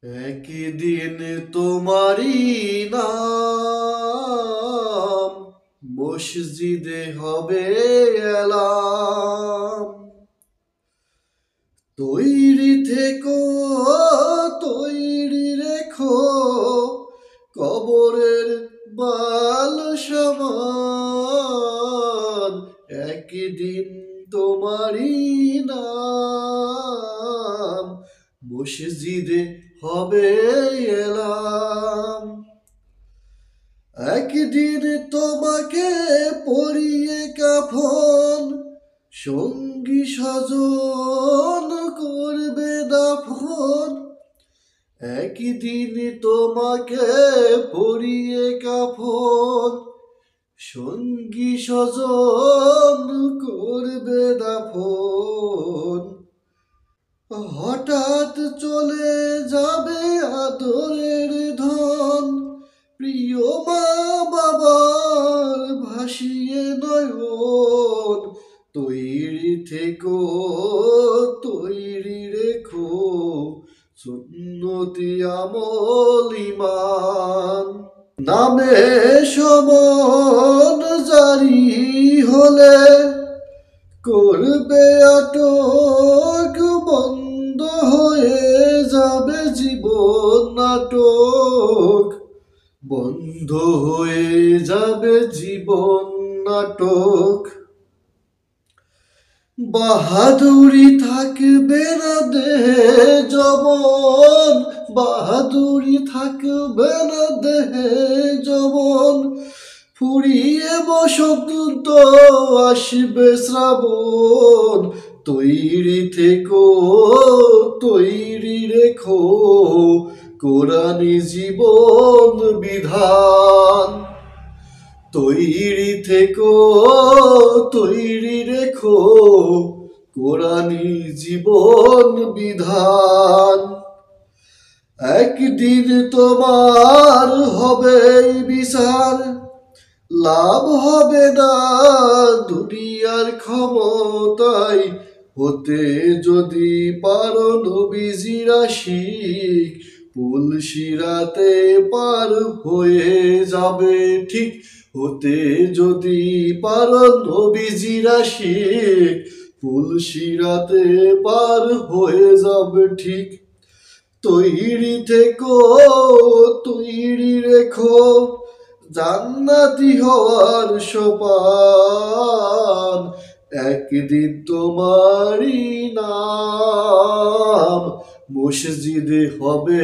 একদিন তোমারি নাম মসজিদে হবে এলাম। তৈরি থেকো, তৈরি রেখো কবরের বাল সমান। একদিন তোমারি নাম মসজিদে হবে এলাম। একদিন তোমাকে পরিয়ে কাফন, সঙ্গী স্বজন করবে দাফন। একদিন তোমাকে পরিয়ে কাফন, সঙ্গী স্বজন করবে দাফন। হঠাৎ চলে যাবে আদরের ধন, প্রিয় মা বাবার ভাসিয়ে নয়ন। তৈরি থেকো, তৈরি রেখো সুন্নতি আমল ঈমান। নামে সমন জারি হলে করবে আটক, বন্ধ হয়ে যাবে জীবন নাটক। বন্ধ হয়ে যাবে জীবন নাটক। বাহাদুরি থাকবে না দেহে যৌবন, বাহাদুরি থাকবে না দেহে যৌবন। ফুরিয়ে বসন্ত আসবে শ্রাবণ। তৈরি থেকো, তৈরি রেখো কোরআনি জীবন বিধান। তৈরি থেকো, তৈরি রেখো কোরআনি জীবন বিধান। একদিন তোমার হবে বিচার, লাভ হবে না দুনিয়ার ক্ষমতায়। হতে যদি পারো নবীজির আশিক, পুল সিরাতে পার হয়ে যাবে ঠিক। হতে যদি পারো নবীজির আশিক, পুল সিরাতে পার হয়ে যাবে ঠিক। তৈরি থেকো, তৈরি রেখো জান্নাতি হওয়ার সোপান। একদিন তোমারি নাম মসজিদে হবে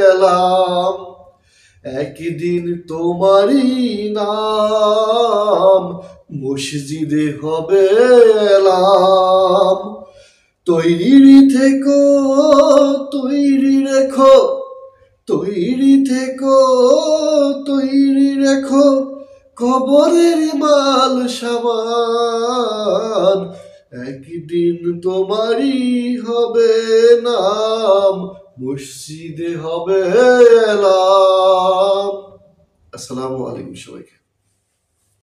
এলাম। একদিন তোমারি নাম মসজিদে হবে এলাম। তৈরি থেকো, তৈরি রেখো, তৈরি থেকো, তৈরি রেখো কবরের মাল সামান। একদিন তোমারই হবে নাম মসজিদে হবে এলাম। আসসালামু আলাইকুম সবাইকে।